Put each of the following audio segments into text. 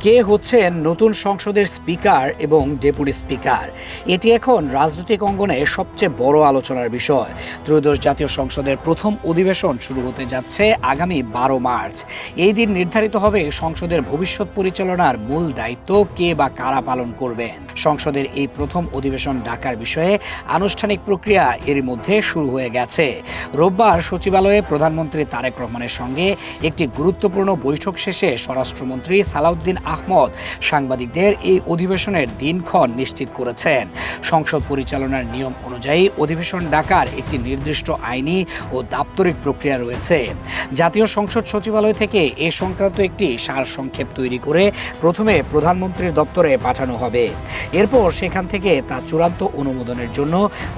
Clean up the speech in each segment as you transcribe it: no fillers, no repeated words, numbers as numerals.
কে হচ্ছেন নতুন সংসদের স্পিকার এবং ডেপুটি স্পিকার, এটি এখন রাজনৈতিক অঙ্গনে সবচেয়ে বড় আলোচনার বিষয়। ত্রয়োদশ জাতীয় সংসদের প্রথম অধিবেশন শুরু হতে যাচ্ছে আগামী 12 মার্চ। এই দিন নির্ধারিত হবে সংসদের ভবিষ্যৎ পরিচালনার মূল দায়িত্ব কে বা কারা পালন করবেন। সংসদের এই প্রথম অধিবেশন ডাকার বিষয়ে আনুষ্ঠানিক প্রক্রিয়া এর মধ্যে শুরু হয়ে গেছে। রোববার সচিবালয়ে প্রধানমন্ত্রী তারেক রহমানের সঙ্গে একটি গুরুত্বপূর্ণ বৈঠক শেষে স্বরাষ্ট্রমন্ত্রী সালাউদ্দিন আহমদ সাংবাদিকদের এই অধিবেশনের দিনক্ষণ নিশ্চিত করেছেন। সংসদ পরিচালনার নিয়ম অনুযায়ী অধিবেশন ডাকার একটি নির্দিষ্ট আইনি ও দাপ্তরিক প্রক্রিয়া রয়েছে। জাতীয় সংসদ সচিবালয় থেকে এ সংক্রান্ত একটি সারসংক্ষেপ তৈরি করে প্রথমে প্রধানমন্ত্রীর দপ্তরে পাঠানো হবে। এরপর সেখান থেকে তা চূড়ান্ত অনুমোদনের জন্য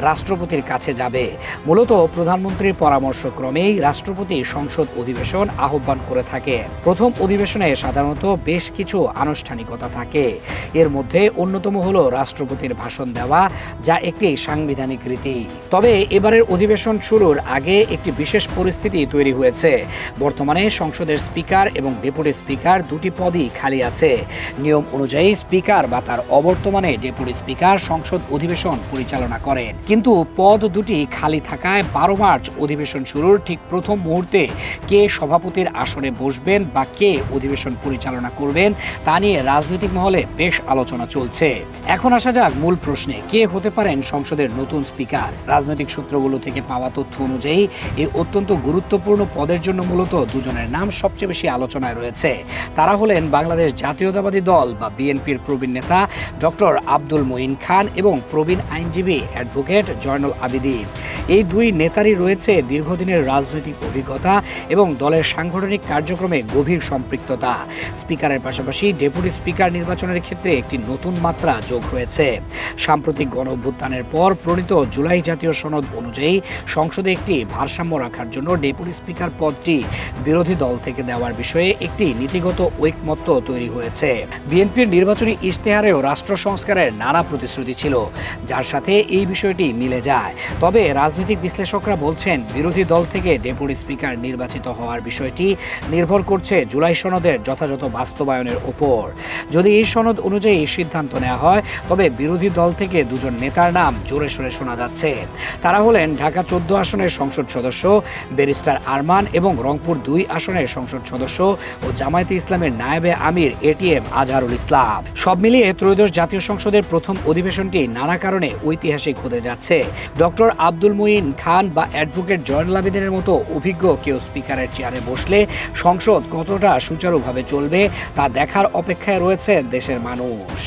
রাষ্ট্রপতির কাছে যাবে। মূলত প্রধানমন্ত্রীর পরামর্শক্রমেই রাষ্ট্রপতি সংসদ অধিবেশন আহ্বান করে থাকে। প্রথম অধিবেশনে সাধারণত বেশ কিছু আনুষ্ঠানিকতা থাকে। এর মধ্যে অন্যতম হলো রাষ্ট্রপতির ভাষণ দেওয়া, যা একটি সাংবিধানিক রীতি। তবে এবারের অধিবেশন শুরুর আগে একটি বিশেষ পরিস্থিতি তৈরি হয়েছে। বর্তমানে সংসদের স্পিকার এবং ডেপুটি স্পিকার দুটি পদই খালি আছে। নিয়ম অনুযায়ী স্পিকার বা তার অবর্তমানে ডেপুটি স্পিকার সংসদ অধিবেশন পরিচালনা করেন। কিন্তু পদ দুটি খালি থাকায় 12 মার্চ অধিবেশন শুরুর ঠিক প্রথম মুহূর্তে কে সভাপতির আসনে বসবেন বা কে অধিবেশন পরিচালনা করবেন তা নিয়ে রাজনৈতিক মহলে বেশ আলোচনা চলছে। এখন আসা যাক মূল প্রশ্নে, কে হতে পারেন সংসদের নতুন স্পিকার। রাজনৈতিক সূত্রগুলো থেকে পাওয়া তথ্য অনুযায়ী এই অত্যন্ত গুরুত্বপূর্ণ পদের জন্য মূলত দুজনের নাম সবচেয়ে বেশি আলোচনায় রয়েছে। তারা হলেন বাংলাদেশ জাতীয়তাবাদী দল বা বিএনপির প্রবীণ নেতা ডক্টর আব্দুল মঈন খান এবং প্রবীণ আইনজীবী অ্যাডভোকেট জয়নুল আবেদিন। এই দুই নেতারই রয়েছে দীর্ঘদিনের রাজনৈতিক অভিজ্ঞতা এবং দলের সাংগঠনিক কার্যক্রমে গভীর সম্পৃক্ততা। স্পিকারের পাশাপাশি ডেপুটি স্পিকার নির্বাচনের ক্ষেত্রে একটি নতুন মাত্রা যোগ হয়েছে। সাম্প্রতিক গণঅভ্যুত্থানের পর প্রণীত জুলাই জাতীয় সনদ অনুযায়ী সংসদে একটি ভারসাম্য রাখার জন্য ডেপুটি স্পিকার পদটি বিরোধী দল থেকে দেওয়ার বিষয়ে একটি নীতিগত ঐকমত্য তৈরি হয়েছে। বিএনপির নির্বাচনী ইশতেহারেও রাষ্ট্র সংস্কারের নানা প্রতিশ্রুতি ছিল, যার সাথে এই বিষয়টি মিলে যায়। তবে রাজনৈতিক বিশ্লেষকরা বলছেন বিরোধী দল থেকে ডেপুটি স্পিকার নির্বাচিত হওয়ার বিষয়টি নির্ভর করছে জুলাই সনদের যথাযথ বাস্তবায়নের উপর। যদি এই সনদ অনুযায়ী সিদ্ধান্ত নেওয়া হয় তবে বিরোধী দল থেকে দুজন নেতার নাম জোরে সোরে শোনা যাচ্ছে। তারা হলেন ঢাকা 14 আসনের সংসদ সদস্য ব্যারিস্টার আরমান এবং রংপুর 2 আসনের সংসদ সদস্য ও জামায়াতে ইসলামের নায়েবে আমির এটিএম আজহারুল ইসলাম। সব মিলিয়ে ত্রয়োদশ জাতীয় সংসদের প্রথম অধিবেশনটি নানা কারণে ঐতিহাসিক হতে যাচ্ছে। ডক্টর আব্দুল মঈন খান বা অ্যাডভোকেট জয়নুল আবেদিনের মতো অভিজ্ঞ কেউ স্পিকারের চেয়ারে বসলে সংসদ কতটা সুচারুভাবে চলবে তা দেখার অপেক্ষায় রয়েছে দেশের মানুষ।